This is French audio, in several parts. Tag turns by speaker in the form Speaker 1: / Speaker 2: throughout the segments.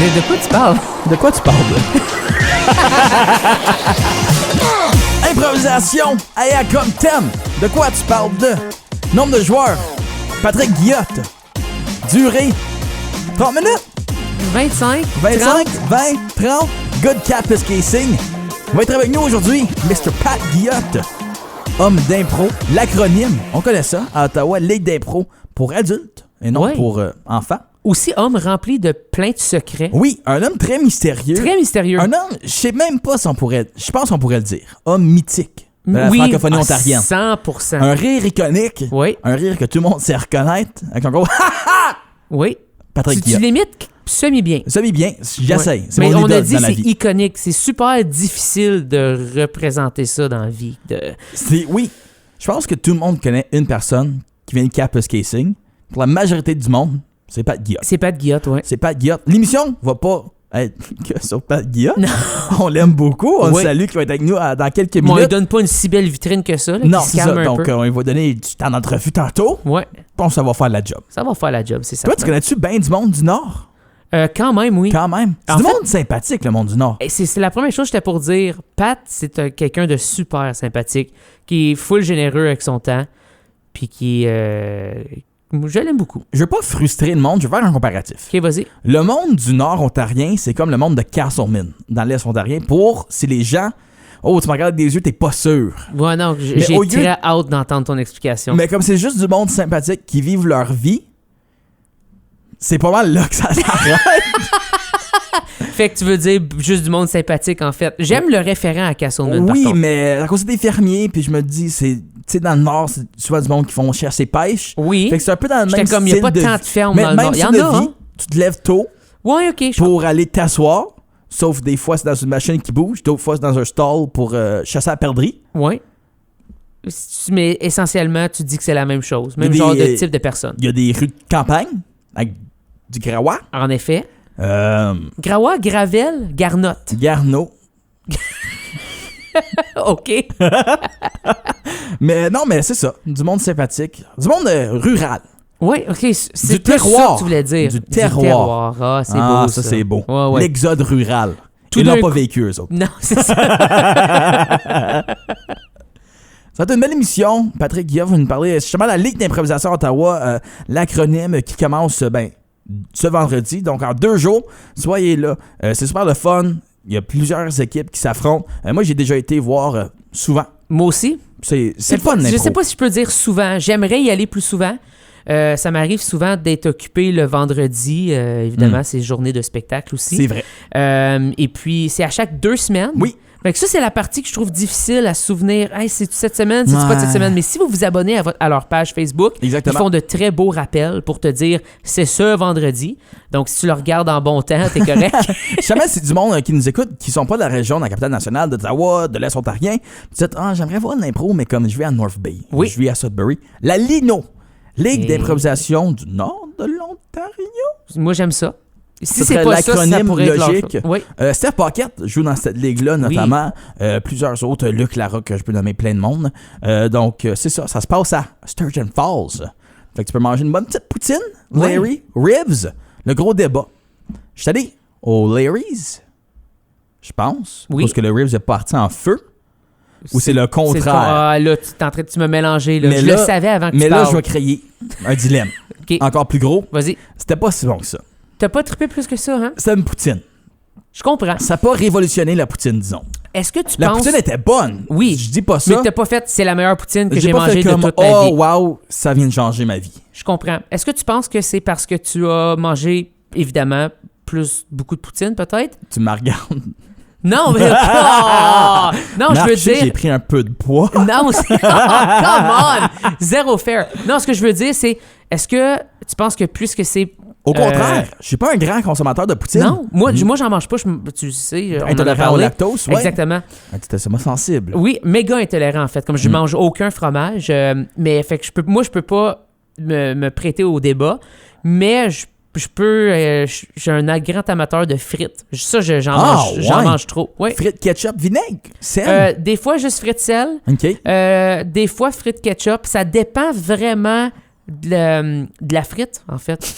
Speaker 1: De quoi tu parles?
Speaker 2: De quoi tu parles? Improvisation, Aya comme thème. De quoi tu parles de? Nombre de joueurs, Patrick Guillotte. Durée, 30 minutes.
Speaker 1: 25,
Speaker 2: 25,
Speaker 1: 30.
Speaker 2: 20, 30. Good Campus Casing. Va être avec nous aujourd'hui, Mr. Pat Guillotte. Homme d'impro, l'acronyme, on connaît ça, à Ottawa, Ligue d'impro pour adultes et non pour enfants.
Speaker 1: Aussi homme rempli de plein de secrets.
Speaker 2: Oui, un homme très mystérieux.
Speaker 1: Très mystérieux.
Speaker 2: Un homme, je sais même pas si on pourrait... Je pense qu'on pourrait le dire. Homme mythique de la francophonie ontarienne.
Speaker 1: 100%.
Speaker 2: Un rire iconique.
Speaker 1: Oui.
Speaker 2: Un rire que tout le monde sait reconnaître. Avec un gros ha-ha!
Speaker 1: Oui.
Speaker 2: Patrick
Speaker 1: Tu
Speaker 2: Guillotte.
Speaker 1: l'imites semi-bien.
Speaker 2: Ça va bien, j'essaye.
Speaker 1: Ouais.
Speaker 2: C'est
Speaker 1: Mais
Speaker 2: mon
Speaker 1: on a
Speaker 2: idole
Speaker 1: dit
Speaker 2: dans la
Speaker 1: c'est
Speaker 2: vie.
Speaker 1: iconique. C'est super difficile de représenter ça dans la vie.
Speaker 2: Oui. Je pense que tout le monde connaît une personne qui vient de Campus Casing. Pour la majorité du monde, c'est Pat Guillotte.
Speaker 1: C'est Pat Guillotte, oui.
Speaker 2: C'est Pat Guillotte. L'émission va pas être que sur Pat Guillotte.
Speaker 1: Non.
Speaker 2: On l'aime beaucoup. On le salue qui va être avec nous dans quelques minutes.
Speaker 1: Mais on lui donne pas une si belle vitrine que ça. Là,
Speaker 2: Non,
Speaker 1: qui se
Speaker 2: c'est ça.
Speaker 1: calme un
Speaker 2: Donc,
Speaker 1: peu.
Speaker 2: on va donner du temps d'entrevue tantôt.
Speaker 1: Ouais.
Speaker 2: Je pense que ça va faire la job.
Speaker 1: Ça va faire la job, c'est ça.
Speaker 2: Toi, tu connais-tu bien du monde du Nord?
Speaker 1: Quand même, oui.
Speaker 2: Quand même. C'est
Speaker 1: En
Speaker 2: du
Speaker 1: fait-
Speaker 2: monde sympathique, le monde du Nord.
Speaker 1: Et c'est la première chose que j'étais pour dire. Pat, c'est quelqu'un de super sympathique, qui est full généreux avec son temps, puis qui... je l'aime beaucoup.
Speaker 2: Je veux pas frustrer le monde, je veux faire un comparatif.
Speaker 1: OK, vas-y.
Speaker 2: Le monde du Nord ontarien, c'est comme le monde de Castleman, dans l'Est ontarien, si les gens... Oh, tu me regardes des yeux, t'es pas sûr.
Speaker 1: Ouais, non, j'ai
Speaker 2: Mais au lieu-
Speaker 1: très hâte d'entendre ton explication.
Speaker 2: Mais comme c'est juste du monde sympathique qui vivent leur vie, c'est pas mal là que ça s'arrête.
Speaker 1: Fait que tu veux dire juste du monde sympathique, en fait. J'aime le référent à Castleman, par
Speaker 2: Oui,
Speaker 1: contre.
Speaker 2: mais à cause des fermiers, puis je me dis, c'est... Tu sais, dans le Nord, c'est souvent du monde qui font chasser pêche.
Speaker 1: Oui.
Speaker 2: Fait que c'est un peu dans le
Speaker 1: J'étais
Speaker 2: même
Speaker 1: comme, il n'y a
Speaker 2: style
Speaker 1: pas tant de fermes
Speaker 2: mais
Speaker 1: dans le
Speaker 2: même
Speaker 1: Nord. Il y en
Speaker 2: style
Speaker 1: a,
Speaker 2: de vie,
Speaker 1: hein?
Speaker 2: tu te lèves tôt
Speaker 1: Ouais, OK, je
Speaker 2: pour aller t'asseoir, sauf des fois c'est dans une machine qui bouge, d'autres fois c'est dans un stall pour chasser à la perdrix.
Speaker 1: Ouais. Mais essentiellement, tu dis que c'est la même chose. Même
Speaker 2: Il y a
Speaker 1: genre
Speaker 2: des-
Speaker 1: de type de personne.
Speaker 2: Il y a des rues de campagne avec du grawa,
Speaker 1: En effet. Grawa, Gravel, Garnotte.
Speaker 2: Garneau.
Speaker 1: OK.
Speaker 2: Mais non, mais c'est ça, du monde sympathique, du monde rural.
Speaker 1: Oui, OK. C'est
Speaker 2: Du
Speaker 1: plus
Speaker 2: terroir.
Speaker 1: ça que tu voulais dire.
Speaker 2: Du terroir.
Speaker 1: Ah, c'est
Speaker 2: Ah,
Speaker 1: beau,
Speaker 2: ça c'est beau.
Speaker 1: Ouais, ouais.
Speaker 2: L'exode rural.
Speaker 1: Tout
Speaker 2: Ils l'ont
Speaker 1: d'un
Speaker 2: pas
Speaker 1: coup-
Speaker 2: vécu, eux autres.
Speaker 1: Non, c'est ça.
Speaker 2: Ça va être une belle émission. Patrick Guillaume va nous parler justement de la Ligue d'improvisation à Ottawa, l'acronyme qui commence ce vendredi, donc en 2 jours. Soyez là. C'est super le fun. Il y a plusieurs équipes qui s'affrontent. Moi, j'ai déjà été voir souvent.
Speaker 1: Moi aussi.
Speaker 2: C'est le fun,
Speaker 1: Je
Speaker 2: l'impro.
Speaker 1: sais pas si je peux dire souvent. J'aimerais y aller plus souvent. Ça m'arrive souvent d'être occupé le vendredi. Évidemment, c'est journée de spectacle aussi.
Speaker 2: C'est vrai.
Speaker 1: Et puis, c'est à chaque 2 semaines.
Speaker 2: Oui.
Speaker 1: Fait que ça, c'est la partie que je trouve difficile à se souvenir. Hey, c'est-tu cette semaine? C'est-tu pas de cette semaine? Mais si vous vous abonnez à leur page Facebook,
Speaker 2: Exactement.
Speaker 1: ils font de très beaux rappels pour te dire c'est ce vendredi. Donc, si tu le regardes en bon temps, t'es correct.
Speaker 2: Jamais c'est du monde qui nous écoute, qui sont pas de la région, de la capitale nationale, d'Ottawa, de l'Est ontarien. Tu dis, j'aimerais voir de l'impro, mais comme je vais à North Bay,
Speaker 1: Oui.
Speaker 2: je vis à Sudbury. La Lino, Ligue
Speaker 1: Et-
Speaker 2: d'improvisation du nord de l'Ontario.
Speaker 1: Moi, j'aime ça. Si
Speaker 2: Ce
Speaker 1: c'est
Speaker 2: serait
Speaker 1: pas ça, ça
Speaker 2: l'acronyme
Speaker 1: pourrait être leur
Speaker 2: logique.
Speaker 1: choix. Oui.
Speaker 2: Steph Paquette joue dans cette ligue-là, notamment. Plusieurs autres, Luc Larocque, je peux nommer plein de monde. Donc, c'est ça. Ça se passe à Sturgeon Falls. Fait que tu peux manger une bonne petite poutine.
Speaker 1: Ouais.
Speaker 2: Larry, Ribs, le gros débat. Je suis allé au Larry's, je pense.
Speaker 1: Oui.
Speaker 2: Parce que le Ribs est parti en feu. Ou c'est le contraire.
Speaker 1: Ah, là, tu m'as mélangé. Là.
Speaker 2: Mais
Speaker 1: Je
Speaker 2: là-
Speaker 1: le savais avant que
Speaker 2: Mais
Speaker 1: tu
Speaker 2: là,
Speaker 1: parles.
Speaker 2: je vais créer un dilemme.
Speaker 1: OK.
Speaker 2: Encore plus gros.
Speaker 1: Vas-y.
Speaker 2: C'était pas si bon que ça.
Speaker 1: T'as pas trippé plus que ça, hein?
Speaker 2: C'était une poutine.
Speaker 1: Je comprends.
Speaker 2: Ça n'a pas révolutionné la poutine, disons.
Speaker 1: Est-ce que tu
Speaker 2: La
Speaker 1: penses...
Speaker 2: poutine était bonne.
Speaker 1: Oui.
Speaker 2: Je dis pas
Speaker 1: Mais
Speaker 2: ça.
Speaker 1: t'as pas fait, c'est la meilleure poutine que
Speaker 2: J'ai
Speaker 1: j'ai
Speaker 2: pas fait
Speaker 1: mangée de
Speaker 2: comme,
Speaker 1: toute ma
Speaker 2: oh
Speaker 1: vie.
Speaker 2: wow, ça vient de changer ma vie.
Speaker 1: Je comprends. Est-ce que tu penses que c'est parce que tu as mangé, évidemment, beaucoup de poutine, peut-être?
Speaker 2: Tu me regardes.
Speaker 1: Non, mais... Oh! Non, je veux
Speaker 2: Marc, j'ai
Speaker 1: dire...
Speaker 2: pris un peu de poids.
Speaker 1: Non, c'est... Oh, come on! Zéro fair. Non, ce que je veux dire, c'est... Est-ce que tu penses que plus que c'est...
Speaker 2: Au contraire, je suis pas un grand consommateur de poutine.
Speaker 1: Non, moi j'en mange pas, tu sais, on en a
Speaker 2: Intolérant au
Speaker 1: parlé.
Speaker 2: lactose, ouais.
Speaker 1: Exactement.
Speaker 2: Tu es sensible.
Speaker 1: Oui, méga intolérant en fait, comme je mange aucun fromage, mais fait que je peux pas me prêter au débat, mais je peux, j'ai un grand amateur de frites. Ça, j'en mange trop. Ouais.
Speaker 2: Frites, ketchup, vinaigre, sel.
Speaker 1: Des fois, juste frites sel.
Speaker 2: OK.
Speaker 1: Des fois, frites ketchup. Ça dépend vraiment de la frite, en fait.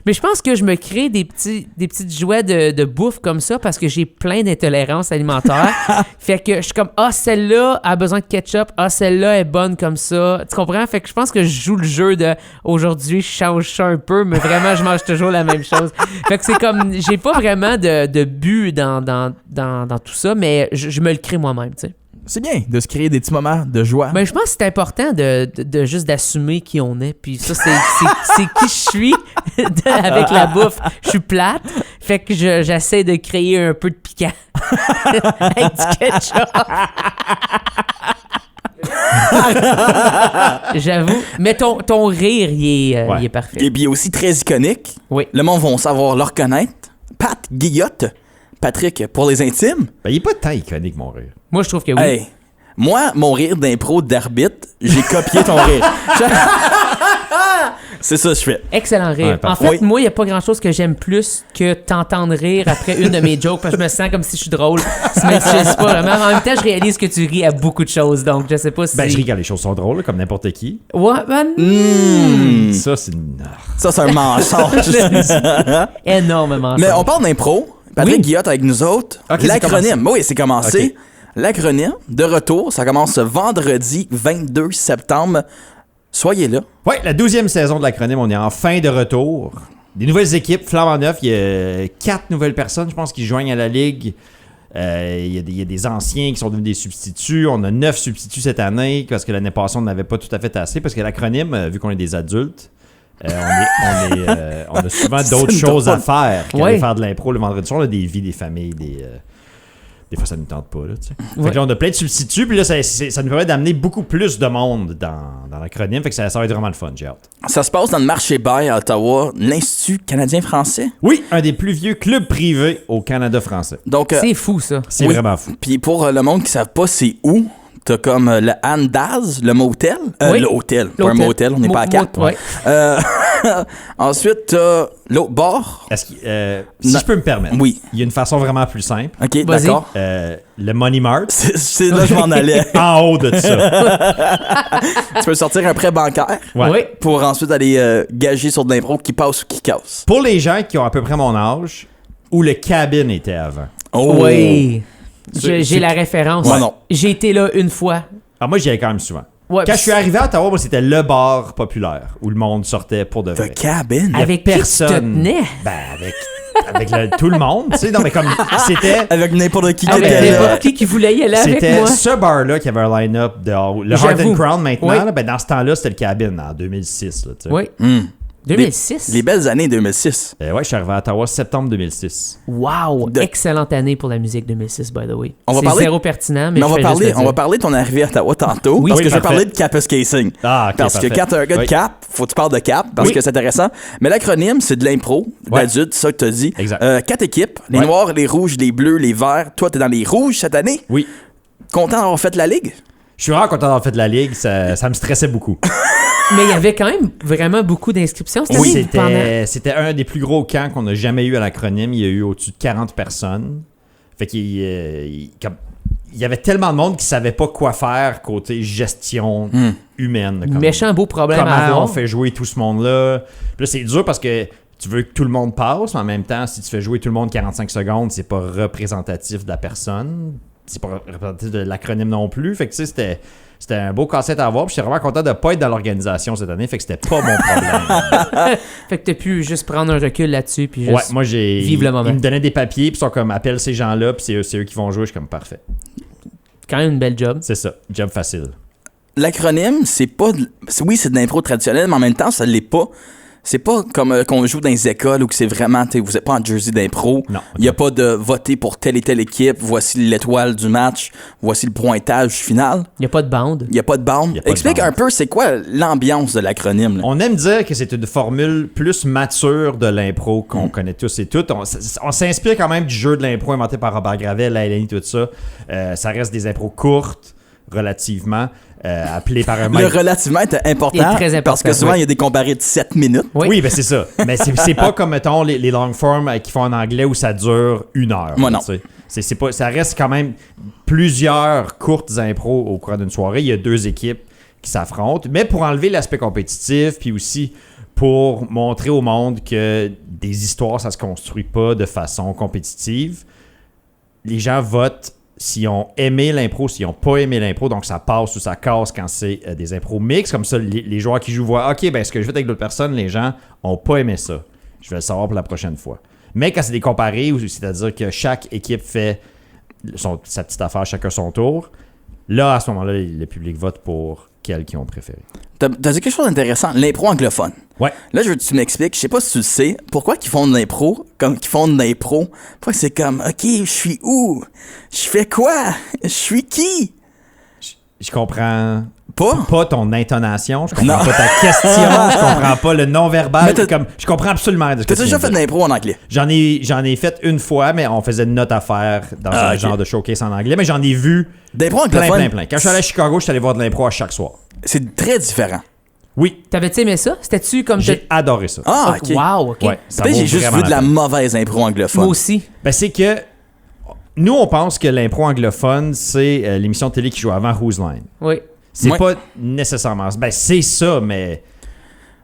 Speaker 1: Mais je pense que je me crée des petites jouets de bouffe comme ça parce que j'ai plein d'intolérances alimentaires. Fait que je suis comme, celle-là a besoin de ketchup. Celle-là est bonne comme ça. Tu comprends? Fait que je pense que je joue le jeu de aujourd'hui, je change ça un peu, mais vraiment, je mange toujours la même chose. Fait que c'est comme, j'ai pas vraiment de but dans tout ça, mais je me le crée moi-même, tu sais.
Speaker 2: C'est bien de se créer des petits moments de joie.
Speaker 1: Ben, je pense que c'est important de juste d'assumer qui on est. Puis ça, c'est qui je suis avec la bouffe. Je suis plate. Fait que j'essaie de créer un peu de piquant avec du ketchup. J'avoue. Mais ton rire, il est parfait.
Speaker 3: Et puis aussi très iconique.
Speaker 1: Oui.
Speaker 3: Le monde va savoir le reconnaître. Pat Guillotte. Patrick, pour les intimes.
Speaker 4: Ben, il est pas tant iconique, mon rire.
Speaker 1: Moi, je trouve que oui.
Speaker 3: Hey, moi, mon rire d'impro d'arbitre, j'ai copié ton rire. C'est ça que je fais.
Speaker 1: Excellent rire.
Speaker 4: Ouais,
Speaker 1: en fait,
Speaker 3: oui.
Speaker 1: moi, il n'y a pas grand-chose que j'aime plus que t'entendre rire après une de mes jokes parce que je me sens comme si je suis drôle. Même si je sais pas vraiment. En même temps, je réalise que tu ris à beaucoup de choses. Donc, je sais pas si...
Speaker 4: Ben, je ris quand les choses sont drôles, comme n'importe qui.
Speaker 1: Ouais, ben...
Speaker 4: Ça, c'est...
Speaker 3: Ça, c'est un mensonge.
Speaker 1: Énormément.
Speaker 3: Mais on parle d'impro. Patrick Guillotte avec nous autres.
Speaker 4: Ok, c'est
Speaker 3: L'acronyme. Oui, c'est commencé.
Speaker 4: Ok.
Speaker 3: L'acronyme de retour, ça commence ce vendredi 22 septembre. Soyez là.
Speaker 4: Ouais, la 12e saison de l'acronyme, on est en fin de retour. Des nouvelles équipes, flambant neuf. Il y a 4 nouvelles personnes, je pense, qui joignent à la Ligue. Il y a des anciens qui sont devenus des substituts. On a 9 substituts cette année parce que l'année passée, on n'avait pas tout à fait assez. Parce que l'acronyme, vu qu'on est des adultes, on a souvent d'autres choses à faire qu'aller faire de l'impro le vendredi soir. On a des vies, des familles, des fois, ça ne nous tente pas. Là, tu sais. Fait que là, on a plein de substituts. Puis là, ça nous permet d'amener beaucoup plus de monde dans l'acronyme. Fait que ça va être vraiment le fun. J'ai hâte.
Speaker 3: Ça se passe dans le marché Bail à Ottawa, l'Institut canadien-français.
Speaker 4: Oui, un des plus vieux clubs privés au Canada français.
Speaker 3: Donc,
Speaker 1: C'est fou, ça.
Speaker 4: C'est vraiment fou.
Speaker 3: Puis pour le monde qui ne savent pas c'est où, t'as comme le Andaz, le motel.
Speaker 1: Oui.
Speaker 3: Le hôtel, pas un motel, on n'est pas à 4.
Speaker 1: Ouais.
Speaker 3: Ensuite, t'as l'autre bord.
Speaker 4: Est-ce que, si je peux me permettre,
Speaker 3: Oui.
Speaker 4: il y a une façon vraiment plus simple.
Speaker 3: OK,
Speaker 1: Vas-y.
Speaker 3: d'accord.
Speaker 4: Le Money Mart,
Speaker 3: C'est là que je m'en allais.
Speaker 4: en haut de ça.
Speaker 3: Tu peux sortir un prêt bancaire
Speaker 4: Ouais.
Speaker 1: Oui.
Speaker 3: pour ensuite aller gager sur de l'impro qui passe ou qui casse.
Speaker 4: Pour les gens qui ont à peu près mon âge, où le cabin était avant.
Speaker 3: Oh.
Speaker 1: Oui. J'ai la référence.
Speaker 3: Moi, non.
Speaker 1: J'ai été là une fois.
Speaker 4: Alors moi, j'y allais quand même souvent.
Speaker 1: Ouais,
Speaker 4: Quand je suis arrivé à Ottawa, moi, c'était le bar populaire où le monde sortait pour de vrai.
Speaker 3: The Cabin.
Speaker 1: avec
Speaker 4: personne.
Speaker 1: qui tu te tenais?
Speaker 4: Ben, avec tout le monde, tu sais. Non, mais comme c'était...
Speaker 3: Avec n'importe qui
Speaker 1: Avec
Speaker 3: était là.
Speaker 1: n'importe qui voulait y aller avec
Speaker 4: C'était
Speaker 1: moi.
Speaker 4: ce bar-là qui avait un line-up dehors. Le Hard
Speaker 1: J'avoue.
Speaker 4: and Crown maintenant,
Speaker 1: Oui.
Speaker 4: là, ben, dans ce temps-là, c'était le cabin en 2006. Là, tu sais.
Speaker 1: Oui. 2006.
Speaker 3: Les belles années 2006.
Speaker 4: Ouais, je suis arrivé à Ottawa septembre 2006.
Speaker 1: Wow.
Speaker 3: De-
Speaker 1: Excellente année pour la musique 2006, by the way.
Speaker 3: On va
Speaker 1: C'est
Speaker 3: parler-
Speaker 1: zéro pertinent, mais
Speaker 3: Mais on
Speaker 1: je
Speaker 3: va
Speaker 1: fais juste
Speaker 3: parler,
Speaker 1: le
Speaker 3: on
Speaker 1: dire.
Speaker 3: va parler de ton arrivée à Ottawa tantôt.
Speaker 1: Oui,
Speaker 3: parce que je vais
Speaker 4: parfait.
Speaker 3: parler de Capus Casing.
Speaker 4: Ah, ok,
Speaker 3: Parce que
Speaker 4: parfait.
Speaker 3: quand t'es un gars de
Speaker 4: Oui.
Speaker 3: cap, faut que tu parles de cap parce
Speaker 4: Oui.
Speaker 3: que c'est intéressant. Mais l'acronyme, c'est de l'impro,
Speaker 4: Ouais.
Speaker 3: d'adulte, c'est ça que t'as dit.
Speaker 4: Exact.
Speaker 3: 4 équipes, les
Speaker 4: Ouais.
Speaker 3: noirs, les rouges, les bleus, les verts. Toi, t'es dans les rouges cette année.
Speaker 4: Oui.
Speaker 3: Content d'avoir fait la ligue?
Speaker 4: Je suis vraiment content d'avoir fait de la ligue. Ça me stressait beaucoup.
Speaker 1: Mais il y avait quand même vraiment beaucoup d'inscriptions cette
Speaker 4: Oui,
Speaker 1: année.
Speaker 4: c'était un des plus gros camps qu'on n'a jamais eu à l'acronyme. Il y a eu au-dessus de 40 personnes. Fait qu'il il y avait tellement de monde qui savait pas quoi faire côté gestion humaine. là, comme-
Speaker 1: Méchant beau problème à
Speaker 4: Comment
Speaker 1: avoir.
Speaker 4: on fait jouer tout ce monde-là. Puis là, c'est dur parce que tu veux que tout le monde passe, mais en même temps, si tu fais jouer tout le monde 45 secondes, c'est pas représentatif de la personne. C'est pas représentatif de l'acronyme non plus. Fait que tu sais, c'était un beau casse-tête à avoir. Puis j'étais vraiment content de pas être dans l'organisation cette année. Fait que c'était pas mon problème.
Speaker 1: Fait que t'as pu juste prendre un recul là-dessus puis juste
Speaker 4: Ouais, moi j'ai.
Speaker 1: vivre le moment.
Speaker 4: Ils me donnaient des papiers, puis ils sont comme appelle ces gens-là, puis c'est eux qui vont jouer. Je suis comme parfait.
Speaker 1: quand même une belle job.
Speaker 4: C'est ça, job facile.
Speaker 3: L'acronyme, c'est pas. Oui, c'est de l'impro traditionnelle, mais en même temps, ça l'est pas. C'est pas comme qu'on joue dans les écoles où que c'est vraiment, vous êtes pas en jersey d'impro.
Speaker 4: Non.
Speaker 3: Il n'y a pas de voter pour telle et telle équipe, voici l'étoile du match, voici le pointage final.
Speaker 1: Il n'y a pas de bande.
Speaker 3: Il n'y a pas de bande.
Speaker 4: Y a pas de
Speaker 3: Explique
Speaker 4: bande.
Speaker 3: un peu, c'est quoi l'ambiance de l'acronyme? Là?
Speaker 4: On aime dire que c'est une formule plus mature de l'impro qu'on connaît tous et toutes. On s'inspire quand même du jeu de l'impro inventé par Robert Gravel, la Eleni, tout ça. Ça reste des impros courtes, relativement, appelées par un
Speaker 3: Le
Speaker 4: maître.
Speaker 3: relativement est important,
Speaker 1: Il est très important,
Speaker 3: parce que souvent, il
Speaker 1: oui.
Speaker 3: y a des comparés de 7 minutes.
Speaker 4: Oui, ben c'est ça. Mais c'est pas comme, mettons, les long form qui font en anglais où ça dure 1 heure.
Speaker 3: Moi,
Speaker 4: là,
Speaker 3: non.
Speaker 4: tu sais. C'est pas, ça reste quand même plusieurs courtes impros au cours d'une soirée. Il y a 2 équipes qui s'affrontent. Mais pour enlever l'aspect compétitif, puis aussi pour montrer au monde que des histoires, ça se construit pas de façon compétitive. Les gens votent s'ils ont aimé l'impro, s'ils n'ont pas aimé l'impro, donc ça passe ou ça casse quand c'est des impros mixtes. Comme ça, les joueurs qui jouent voient « OK, ben ce que je fais avec d'autres personnes, les gens n'ont pas aimé ça. Je vais le savoir pour la prochaine fois. » Mais quand c'est des comparés, c'est-à-dire que chaque équipe fait sa petite affaire, chacun son tour, là, à ce moment-là, le public vote pour quel qu'ils ont préféré.
Speaker 3: T'as dit quelque chose d'intéressant, l'impro anglophone.
Speaker 4: Ouais.
Speaker 3: Là, je veux que tu m'expliques, je sais pas si tu le sais, pourquoi qu'ils font de l'impro, comme qu'ils font de l'impro. Pourquoi c'est comme, OK, je suis où? Je fais quoi? Je suis qui?
Speaker 4: Je comprends
Speaker 3: Pas?
Speaker 4: pas ton intonation, je comprends
Speaker 3: Non.
Speaker 4: pas ta question, je comprends pas le non-verbal, je comprends absolument de ce que
Speaker 3: T'as
Speaker 4: tu
Speaker 3: déjà
Speaker 4: viens
Speaker 3: fait
Speaker 4: de
Speaker 3: de
Speaker 4: dire.
Speaker 3: l'impro en anglais?
Speaker 4: J'en ai fait une fois, mais on faisait une note à faire dans un
Speaker 3: ok.
Speaker 4: genre de showcase en anglais, mais j'en ai vu
Speaker 3: D'impro anglophone?
Speaker 4: plein. Quand je suis allé à Chicago, je suis allé voir de l'impro à chaque soir.
Speaker 3: C'est très différent.
Speaker 4: Oui,
Speaker 1: T'avais-tu aimé ça? C'était-tu comme...
Speaker 4: j'ai adoré ça.
Speaker 3: Ah, OK.
Speaker 1: Wow, OK.
Speaker 4: Ouais, ça
Speaker 3: Peut-être
Speaker 4: vaut
Speaker 3: j'ai juste
Speaker 4: vraiment
Speaker 3: vu de la
Speaker 4: peine.
Speaker 3: mauvaise impro anglophone.
Speaker 1: Moi aussi.
Speaker 4: Ben, c'est que nous, on pense que l'impro anglophone, c'est l'émission de télé qui joue avant Whose Line.
Speaker 1: Oui.
Speaker 4: C'est
Speaker 3: Ouais.
Speaker 4: pas nécessairement... Ben, c'est ça, mais...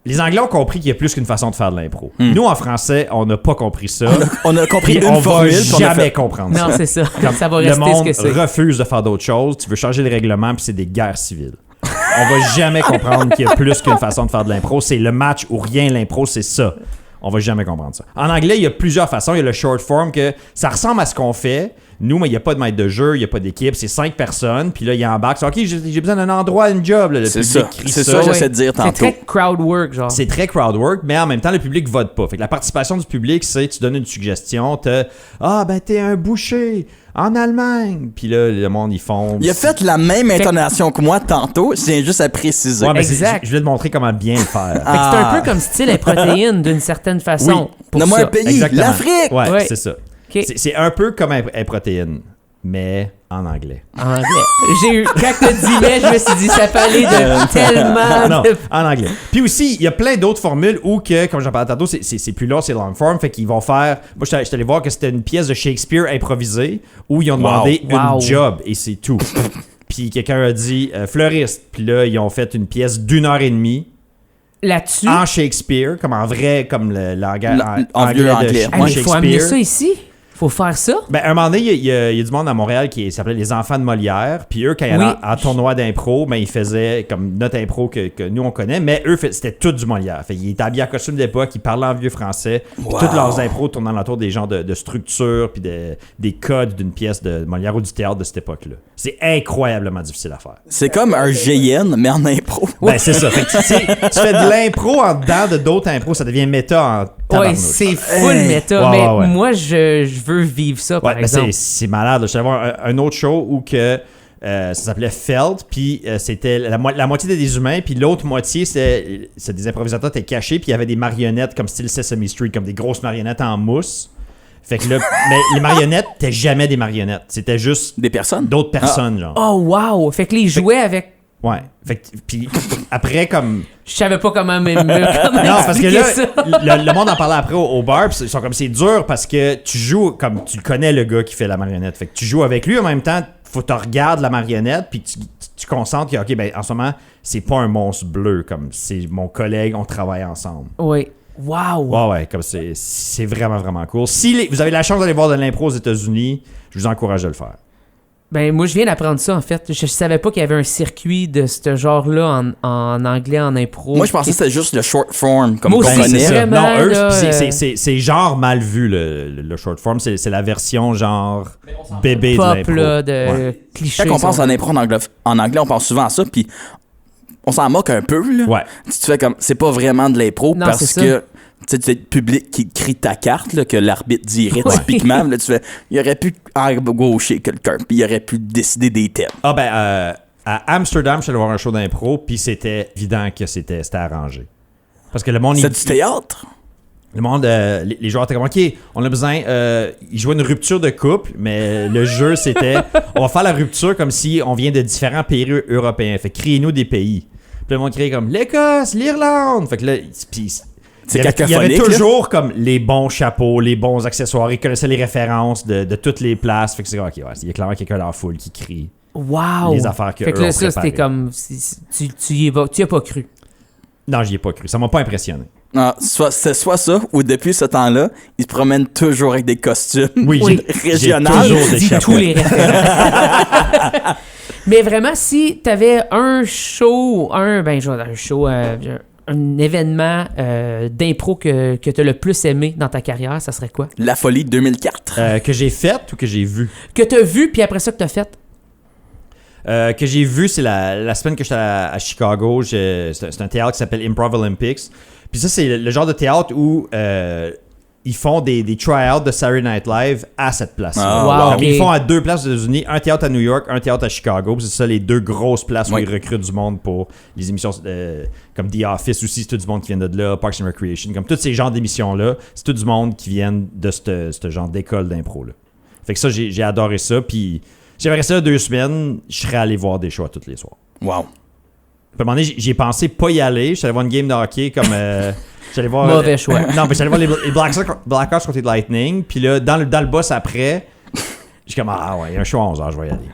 Speaker 4: Les Anglais ont compris qu'il y a plus qu'une façon de faire de l'impro. Nous, en français, on n'a pas compris ça.
Speaker 3: On a compris
Speaker 4: Puis
Speaker 3: une
Speaker 4: on va
Speaker 3: formule. puis on a
Speaker 4: jamais
Speaker 3: fait-
Speaker 4: comprendre ça.
Speaker 1: Non, c'est ça. Ça va
Speaker 4: Le
Speaker 1: rester ce
Speaker 4: monde
Speaker 1: que c'est.
Speaker 4: refuse de faire d'autres choses. Tu veux changer les règlements, puis c'est des guerres civiles. On va jamais comprendre qu'il y a plus qu'une façon de faire de l'impro. C'est le match ou rien, l'impro, c'est ça. On va jamais comprendre ça. En anglais, il y a plusieurs façons. Il y a le short form que ça ressemble à ce qu'on fait. Nous, mais il n'y a pas de maître de jeu, il n'y a pas d'équipe. C'est 5 personnes. Puis là, il embarque. C'est OK, j'ai besoin d'un endroit, une job. Là. Le
Speaker 3: C'est
Speaker 4: public
Speaker 3: ça.
Speaker 4: crie
Speaker 3: C'est
Speaker 4: ça.
Speaker 3: ça que
Speaker 1: Ouais.
Speaker 3: j'essaie de dire
Speaker 1: C'est
Speaker 3: tantôt.
Speaker 1: très crowd work, genre.
Speaker 4: C'est très crowd work, mais en même temps, le public vote pas. Fait que la participation du public, c'est tu donnes une suggestion, t'es un boucher en Allemagne. Puis là, le monde, ils font...
Speaker 3: Il a fait la même intonation que moi tantôt, je viens juste à préciser.
Speaker 4: Ouais, mais
Speaker 1: Exact.
Speaker 4: je voulais te montrer comment bien le faire.
Speaker 1: Fait que c'est un
Speaker 3: Ah.
Speaker 1: peu comme style les protéines d'une certaine façon. Pour
Speaker 3: Nomme-moi
Speaker 1: ça.
Speaker 3: un pays,
Speaker 4: Exactement.
Speaker 3: l'Afrique!
Speaker 4: Ouais,
Speaker 1: Ouais.
Speaker 4: c'est ça.
Speaker 1: OK.
Speaker 4: C'est un peu comme un protéine, mais en anglais.
Speaker 1: En anglais. J'ai eu, quand t'as dit mais, je me suis dit, ça peut aller de tellement.
Speaker 4: Non,
Speaker 1: de-
Speaker 4: en anglais. Puis aussi, il y a plein d'autres formules où, que, comme j'en parlais tantôt, c'est plus long, c'est long form. Fait qu'ils vont faire. Moi, je suis allé voir que c'était une pièce de Shakespeare improvisée où ils ont demandé
Speaker 1: Wow.
Speaker 4: une job et c'est tout. Puis quelqu'un a dit fleuriste. Puis là, ils ont fait une pièce d'1h30
Speaker 1: Là-dessus.
Speaker 4: en Shakespeare, comme en vrai, comme le langage
Speaker 3: En vieux anglais.
Speaker 1: Ah, mais il faut amener ça ici. Faut faire ça.
Speaker 4: Ben, un moment donné, il y a du monde à Montréal qui s'appelait les Enfants de Molière. Puis eux, quand il y
Speaker 1: Oui.
Speaker 4: avait en tournoi d'impro, ben, ils faisaient comme notre impro que nous, on connaît. Mais eux, c'était tout du Molière. Fait, ils étaient habillés en costume d'époque, ils parlaient en vieux français. Puis
Speaker 3: Wow.
Speaker 4: toutes leurs impros tournant autour des genres de structures puis des codes d'une pièce de Molière ou du théâtre de cette époque-là. C'est incroyablement difficile à faire.
Speaker 3: C'est comme un GN, mais en impro.
Speaker 4: Ben, c'est ça. Fait que, tu sais, tu fais de l'impro en dedans de d'autres impros, ça devient méta en
Speaker 1: Ouais,
Speaker 4: tabarnouche.
Speaker 1: c'est full
Speaker 3: Hey.
Speaker 1: méta.
Speaker 4: Ouais,
Speaker 1: mais
Speaker 4: ouais, ouais.
Speaker 1: moi, je veux vivre ça, par
Speaker 4: Ouais, ben
Speaker 1: exemple.
Speaker 4: c'est malade. Je suis allé voir un autre show où que, ça s'appelait Felt, puis c'était la moitié des humains, puis l'autre moitié, c'est des improvisateurs qui étaient cachés, puis il y avait des marionnettes comme style Sesame Street, comme des grosses marionnettes en mousse. Fait que là, mais les marionnettes, c'était jamais des marionnettes. C'était juste
Speaker 3: Des personnes?
Speaker 4: d'autres personnes, genre.
Speaker 1: Oh, wow! Fait que les jouets avec.
Speaker 4: Ouais. Fait que, puis après, comme...
Speaker 1: Je savais pas comment comment
Speaker 4: Non, parce que
Speaker 1: expliquer
Speaker 4: là,
Speaker 1: ça.
Speaker 4: le monde en parlait après au bar, pis ils sont comme c'est dur parce que tu joues comme tu connais le gars qui fait la marionnette. Fait que tu joues avec lui en même temps, faut que tu regardes la marionnette puis tu concentres que OK, ben en ce moment, c'est pas un monstre bleu comme c'est mon collègue, on travaille ensemble.
Speaker 1: Oui. Wow!
Speaker 4: Ouais, comme c'est vraiment vraiment cool. Si vous avez la chance d'aller voir de l'impro aux États-Unis, je vous encourage de le faire.
Speaker 1: Ben, moi, je viens d'apprendre ça, en fait. Je savais pas qu'il y avait un circuit de ce genre-là en anglais, en impro.
Speaker 3: Moi, je pensais que c'était juste le short form, comme
Speaker 1: Moi
Speaker 3: qu'on
Speaker 1: aussi,
Speaker 3: connaît.
Speaker 1: c'est vrai. Vraiment,
Speaker 4: Non, eux,
Speaker 1: là,
Speaker 4: c'est genre mal vu le short form. C'est la version genre bébé de
Speaker 1: pop,
Speaker 4: l'impro.
Speaker 1: là, de
Speaker 4: Ouais.
Speaker 1: clichés.
Speaker 3: Quand on pense
Speaker 1: sont-
Speaker 3: en impro en anglais, on pense souvent à ça, puis on s'en moque un peu, là.
Speaker 4: Ouais.
Speaker 3: Tu te fais comme, c'est pas vraiment de l'impro
Speaker 1: Non,
Speaker 3: parce
Speaker 1: c'est
Speaker 3: que tu sais, c'est le public qui crie ta carte, là, que l'arbitre dirait
Speaker 1: Ouais.
Speaker 3: typiquement. Là, tu fais, il aurait pu gaucher quelqu'un, puis il aurait pu décider des thèmes.
Speaker 4: Ah ben, à Amsterdam, je suis allé voir un show d'impro, puis c'était évident que c'était arrangé. Parce que le monde...
Speaker 3: C'est
Speaker 4: il-
Speaker 3: du théâtre?
Speaker 4: Le monde, les joueurs étaient comme, OK, on a besoin... ils jouaient une rupture de couple, mais le jeu, c'était... On va faire la rupture comme si on vient de différents pays européens. Fait criez-nous des pays. Puis le monde criait comme, l'Écosse, l'Irlande. Fait que là... Puis,
Speaker 3: C'est
Speaker 4: il y avait
Speaker 3: cacophonique, là.
Speaker 4: toujours comme les bons chapeaux, les bons accessoires. Ils connaissaient les références de toutes les places. Fait que c'est comme, OK, ouais, il y a clairement quelqu'un dans la foule qui crie
Speaker 1: Wow!
Speaker 4: les affaires que
Speaker 1: Fait que
Speaker 4: eux
Speaker 1: là,
Speaker 4: ont
Speaker 1: ça, c'était
Speaker 4: préparées.
Speaker 1: comme. Tu y as pas cru.
Speaker 4: Non, j'y ai pas cru. Ça m'a pas impressionné.
Speaker 3: Non, c'est soit ça, ou depuis ce temps-là, il se promène toujours avec des costumes
Speaker 4: Oui,
Speaker 1: Oui.
Speaker 3: régionaux.
Speaker 4: J'ai toujours
Speaker 1: Il
Speaker 4: des
Speaker 1: dit
Speaker 4: chapeaux.
Speaker 1: tous les référents. Mais vraiment, si t'avais un show, un événement d'impro que t'as le plus aimé dans ta carrière, ça serait quoi?
Speaker 3: La folie 2004.
Speaker 4: Que j'ai fait ou que j'ai vu?
Speaker 1: Que t'as vu, puis après ça que t'as fait?
Speaker 4: Que j'ai vu, c'est la semaine que j'étais à Chicago. C'est un théâtre qui s'appelle Improv Olympics. Puis ça, c'est le genre de théâtre où ils font des try-outs de Saturday Night Live à cette place-là.
Speaker 3: Ah,
Speaker 1: wow.
Speaker 4: Donc,
Speaker 1: Ok.
Speaker 4: ils font à 2 places aux États-Unis, un théâtre à New York, un théâtre à Chicago. Puis c'est ça, les 2 grosses places où
Speaker 3: Oui.
Speaker 4: ils recrutent du monde pour les émissions comme The Office aussi, c'est tout du monde qui vient de là, Parks and Recreation, comme tous ces genres d'émissions-là, c'est tout du monde qui viennent de ce genre d'école d'impro-là. Fait que ça, j'ai adoré ça. Puis j'aimerais ça 2 semaines, je serais allé voir des shows tous les soirs.
Speaker 3: Wow.
Speaker 4: Puis à un moment donné, j'ai pensé pas y aller. Je suis allé voir une game de hockey comme. J'allais voir.
Speaker 1: Mauvais choix.
Speaker 4: Non, mais j'allais voir les Blackhawks contre les Lightning. Puis là, dans le bus après, j'ai comme, ah ouais, il y a un show à 11h, je vais y aller.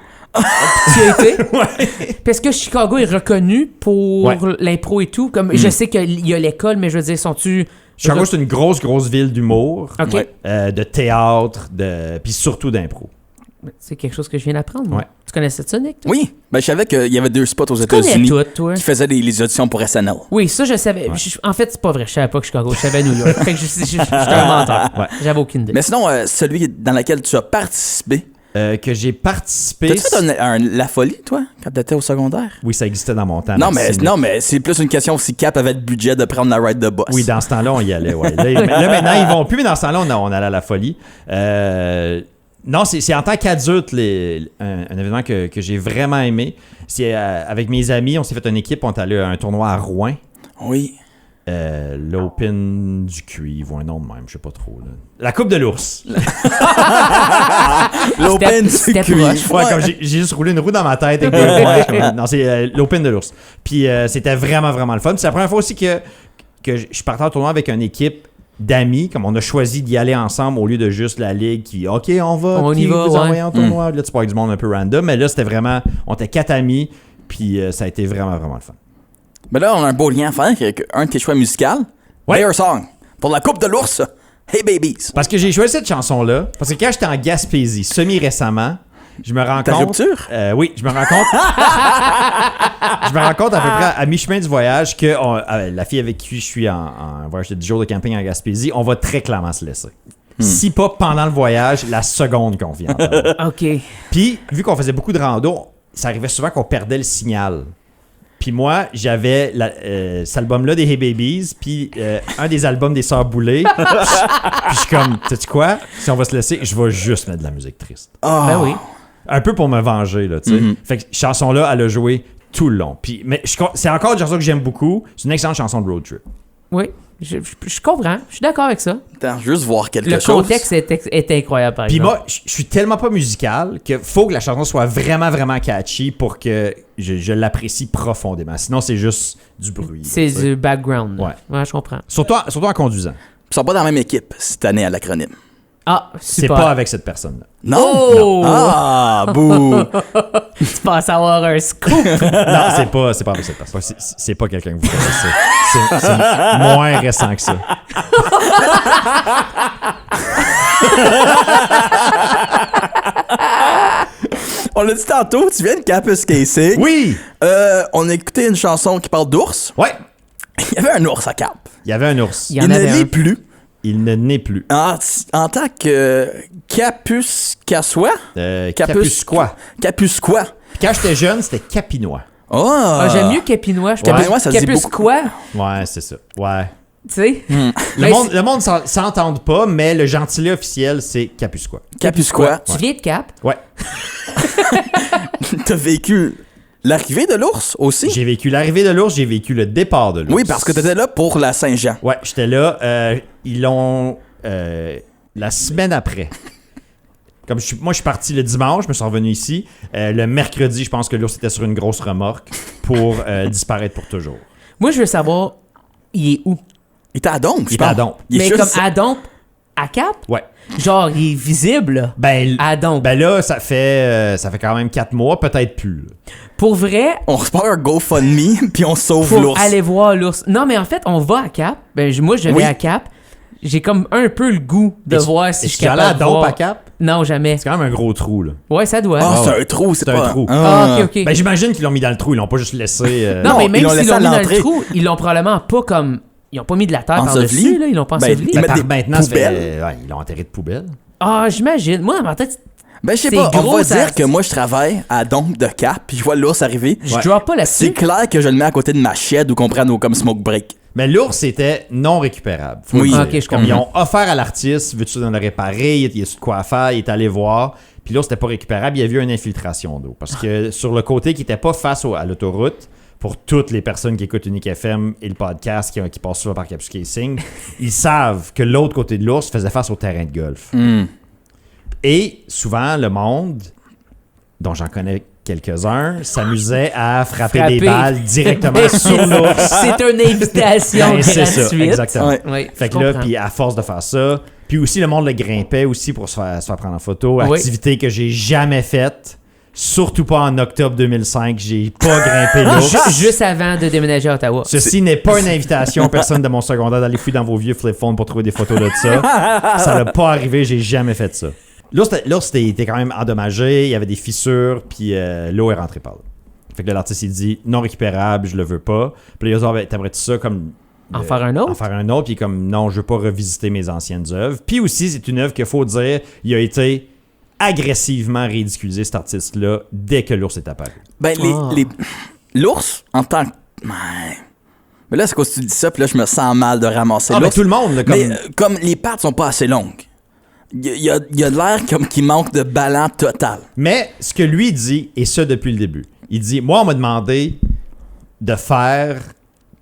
Speaker 1: Tu as été? Parce que Chicago est reconnu pour
Speaker 4: Ouais.
Speaker 1: l'impro et tout. Comme, je sais qu'il y a l'école, mais je veux dire, sont-tu...
Speaker 4: Chicago, c'est une grosse ville d'humour,
Speaker 1: OK.
Speaker 3: Ouais.
Speaker 4: de théâtre, puis surtout d'impro.
Speaker 1: C'est quelque chose que je viens d'apprendre. moi.
Speaker 4: Ouais.
Speaker 1: Tu connaissais ça, Nick? Toi?
Speaker 3: Oui, ben, je savais qu'il y avait 2 spots aux
Speaker 1: Tu connais
Speaker 3: États-Unis
Speaker 1: tout, toi.
Speaker 3: qui faisaient les auditions pour SNL.
Speaker 1: Oui, ça, je savais. En fait, c'est pas vrai. Je savais pas que Chicago. Je savais New York. Fait que je suis un menteur.
Speaker 4: Ouais.
Speaker 1: J'avais aucune idée.
Speaker 3: Mais sinon, celui dans lequel tu as participé,
Speaker 4: Que j'ai participé.
Speaker 3: t'as-tu fait la folie, toi, quand t'étais au secondaire?
Speaker 4: Oui, ça existait dans mon temps.
Speaker 3: Non,
Speaker 4: merci,
Speaker 3: mais,
Speaker 4: Nick.
Speaker 3: c'est plus une question si Cap avait le budget de prendre la ride de boss.
Speaker 4: Oui, dans ce temps-là, on y allait. Ouais. Là, maintenant, ils vont plus, mais dans ce temps-là, on allait à la folie. Non, c'est en tant qu'adulte un événement que j'ai vraiment aimé. C'est avec mes amis, on s'est fait une équipe, on est allé à un tournoi à Rouen.
Speaker 3: Oui.
Speaker 4: L'Open du cuivre ou un nom de même, je sais pas trop. Là. La Coupe de l'ours.
Speaker 3: L'Open
Speaker 1: C'était
Speaker 3: du
Speaker 1: proche.
Speaker 3: cuivre.
Speaker 4: Ouais, comme j'ai juste roulé une roue dans ma tête avec des roues. Ouais, non, c'est l'Open de l'ours. Puis c'était vraiment, vraiment le fun. Puis c'est la première fois aussi que je partais en tournoi avec une équipe d'amis, comme on a choisi d'y aller ensemble au lieu de juste la ligue qui, OK,
Speaker 1: On
Speaker 4: qui
Speaker 1: y va,
Speaker 4: vous
Speaker 1: ouais.
Speaker 4: envoie en tournoi. Là, tu pars avec du monde un peu random. Mais là, c'était vraiment, on était 4 amis, puis ça a été vraiment, vraiment le fun.
Speaker 3: Mais là, on a un beau lien à faire avec un de tes choix musicaux.
Speaker 4: Ouais.
Speaker 3: Bear Song. Pour la Coupe de l'ours. Hey Babies.
Speaker 4: Parce que j'ai choisi cette chanson-là, parce que quand j'étais en Gaspésie, semi-récemment, je me rends
Speaker 3: Ta
Speaker 4: compte...
Speaker 3: rupture?
Speaker 4: Oui, je me rends compte... je me rends compte à peu près à mi-chemin du voyage que la fille avec qui je suis en voyage de 10 jours de camping en Gaspésie, on va très clairement se laisser. Si pas pendant le voyage, la seconde qu'on vient.
Speaker 1: OK.
Speaker 4: Puis, vu qu'on faisait beaucoup de rando, ça arrivait souvent qu'on perdait le signal. Puis moi, j'avais cet album-là des Hey Babies, puis un des albums des Sœurs Boulay. Puis je suis comme, sais-tu quoi? Si on va se laisser, je vais juste mettre de la musique triste.
Speaker 1: Ben oui.
Speaker 4: Un peu pour me venger, là, tu sais. Fait que cette chanson-là, elle a joué tout le long. Puis, mais c'est encore une chanson que j'aime beaucoup. C'est une excellente chanson de road trip.
Speaker 1: Oui. Je comprends. Je suis d'accord avec ça.
Speaker 3: Attends, juste voir quelque
Speaker 1: Le
Speaker 3: chose.
Speaker 1: contexte est incroyable, par
Speaker 4: Puis
Speaker 1: exemple.
Speaker 4: moi, je suis tellement pas musical que faut que la chanson soit vraiment, vraiment catchy pour que je l'apprécie profondément. Sinon, c'est juste du bruit. là,
Speaker 1: C'est
Speaker 4: tu sais.
Speaker 1: du background. là.
Speaker 4: Ouais.
Speaker 1: Ouais, je comprends.
Speaker 4: Surtout en conduisant.
Speaker 3: Ils sont pas dans la même équipe cette année à l'acronyme.
Speaker 1: Ah,
Speaker 4: C'est
Speaker 1: super.
Speaker 4: pas avec cette personne-là.
Speaker 3: Non?
Speaker 1: Oh!
Speaker 3: Ah, bouh!
Speaker 1: Tu penses avoir un scoop.
Speaker 4: Non, c'est pas avec cette personne. C'est pas quelqu'un que vous connaissez. C'est moins récent que ça.
Speaker 3: On l'a dit tantôt, tu viens de Campus Casey.
Speaker 4: Oui!
Speaker 3: On a écouté une chanson qui parle d'ours.
Speaker 4: Ouais!
Speaker 3: Il y avait un ours à Cap.
Speaker 4: Il y avait un ours.
Speaker 1: Il y en
Speaker 3: Il ne
Speaker 1: avait
Speaker 3: l'est
Speaker 1: un.
Speaker 3: plus.
Speaker 4: Il ne naît plus.
Speaker 3: En tant que Capusquois.
Speaker 4: Capusquois.
Speaker 3: Capusquois.
Speaker 4: Puis quand j'étais jeune, c'était Capinois.
Speaker 3: Oh!
Speaker 1: Ah, j'aime mieux Capinois. Je
Speaker 3: Capinois, ça se dit
Speaker 1: Capus
Speaker 3: beaucoup.
Speaker 1: quoi?
Speaker 4: Ouais, c'est ça. Ouais.
Speaker 1: Tu sais?
Speaker 4: Le monde s'entend pas, mais le gentilé officiel, c'est Capusquois.
Speaker 3: Capusquois.
Speaker 1: Tu viens de Cap?
Speaker 4: Ouais.
Speaker 3: T'as vécu l'arrivée de l'ours aussi?
Speaker 4: J'ai vécu l'arrivée de l'ours, j'ai vécu le départ de l'ours.
Speaker 3: Oui, parce que t'étais là pour la Saint-Jean.
Speaker 4: Ouais, j'étais là. Ils l'ont la semaine après. Comme moi, je suis parti le dimanche, je me suis revenu ici. Le mercredi, je pense que l'ours était sur une grosse remorque pour disparaître pour toujours.
Speaker 1: Moi, je veux savoir, il est où?
Speaker 3: Il était à Dompe,
Speaker 4: Il était à Dompe.
Speaker 3: Il est
Speaker 1: Mais
Speaker 3: juste-
Speaker 1: comme à Dompe, À Cap?
Speaker 4: Ouais.
Speaker 1: Genre, il est visible, là. Donc.
Speaker 4: Ben là, ça fait quand même 4 mois, peut-être plus. Là.
Speaker 1: Pour vrai,
Speaker 3: On repart un GoFundMe, puis on sauve
Speaker 1: faut
Speaker 3: l'ours.
Speaker 1: aller voir l'ours. Non, mais en fait, on va à Cap. Moi, je vais
Speaker 3: Oui.
Speaker 1: à Cap. J'ai comme un peu le goût de voir si je suis
Speaker 4: allé à
Speaker 1: capable de
Speaker 4: Dope
Speaker 1: voir.
Speaker 4: à Cap?
Speaker 1: Non, jamais.
Speaker 4: C'est quand même un gros trou, là.
Speaker 1: Ouais, ça doit.
Speaker 3: Ah, c'est
Speaker 4: ouais.
Speaker 3: un trou, c'est
Speaker 4: C'est
Speaker 3: pas
Speaker 4: un trou.
Speaker 1: Ah, ok.
Speaker 4: Ben, j'imagine qu'ils l'ont mis dans le trou, ils l'ont pas juste laissé...
Speaker 1: Non,
Speaker 3: Non,
Speaker 1: mais
Speaker 3: ils
Speaker 1: même
Speaker 3: l'ont
Speaker 1: s'ils
Speaker 3: laissé
Speaker 1: l'ont
Speaker 3: à
Speaker 1: mis dans
Speaker 3: l'entrée.
Speaker 1: le trou, ils l'ont probablement pas comme... Ils ont pas mis de la terre
Speaker 3: Enseveli?
Speaker 1: par-dessus, là. Ils l'ont pas
Speaker 3: Ben,
Speaker 1: enseveli.
Speaker 3: ils mettent des
Speaker 4: Maintenant, ça fait...
Speaker 3: poubelles.
Speaker 4: Ouais, ils l'ont enterré de poubelle.
Speaker 1: Ah, j'imagine. Moi, dans ma tête,
Speaker 3: Ben, je sais
Speaker 1: C'est
Speaker 3: pas, on
Speaker 1: gros,
Speaker 3: va
Speaker 1: ça-
Speaker 3: dire que moi, je travaille à Dompe de Cap, puis je vois l'ours arriver.
Speaker 1: je
Speaker 4: Ouais.
Speaker 1: drop pas
Speaker 3: C'est
Speaker 1: là-dessus.
Speaker 3: clair que je le mets à côté de ma shed ou qu'on prenne au comme smoke break.
Speaker 4: Mais l'ours, c'était non récupérable. Faut
Speaker 3: Oui.
Speaker 4: le dire.
Speaker 1: Ok, je
Speaker 4: Comme
Speaker 1: comprends.
Speaker 4: ils ont offert à l'artiste, veux-tu le réparer, il y a de quoi faire, il est allé voir. Puis l'ours, c'était pas récupérable, il y a eu une infiltration d'eau. Parce que sur le côté qui était pas face à l'autoroute, pour toutes les personnes qui écoutent Unique FM et le podcast qui passent souvent par Capsule Casing, ils savent que l'autre côté de l'ours faisait face au terrain de golf. Et souvent, le monde, dont j'en connais quelques-uns, s'amusait à frapper des balles directement sur l'ours.
Speaker 1: C'est une invitation
Speaker 4: Ben, c'est ça,
Speaker 1: gratuite.
Speaker 4: exactement.
Speaker 3: Ouais.
Speaker 1: Oui,
Speaker 4: Fait
Speaker 1: je
Speaker 4: que là,
Speaker 1: comprends.
Speaker 4: puis à force de faire ça, puis aussi le monde le grimpait aussi pour se faire prendre en photo.
Speaker 1: Oui.
Speaker 4: Activité que j'ai jamais faite, surtout pas en octobre 2005, j'ai pas grimpé l'ours.
Speaker 1: Juste avant de déménager à Ottawa.
Speaker 4: Ceci n'est pas une invitation, personne de mon secondaire, d'aller fouiller dans vos vieux flip phones pour trouver des photos de ça. Ça n'a pas arrivé, j'ai jamais fait ça. L'ours était quand même endommagé, il y avait des fissures, puis l'eau est rentrée par là. Fait que là, l'artiste, il dit non récupérable, je le veux pas. Puis là, il a dit, t'aimerais-tu ça comme.
Speaker 1: En faire un autre?
Speaker 4: En faire un autre, puis comme non, je veux pas revisiter mes anciennes œuvres. Puis aussi, c'est une œuvre qu'il faut dire, il a été agressivement ridiculisé, cet artiste-là, dès que l'ours est apparu.
Speaker 3: Ben, l'ours, en tant que. Ouais. Mais là, c'est quoi si tu dis ça, puis là, je me sens mal de ramasser
Speaker 4: Ah, mais
Speaker 3: l'ours.
Speaker 4: tout le monde, là, comme.
Speaker 3: Mais comme les pattes sont pas assez longues, il y a de l'air comme qu'il manque de ballon total.
Speaker 4: Mais ce que lui dit, et ça depuis le début, il dit, moi, on m'a demandé de faire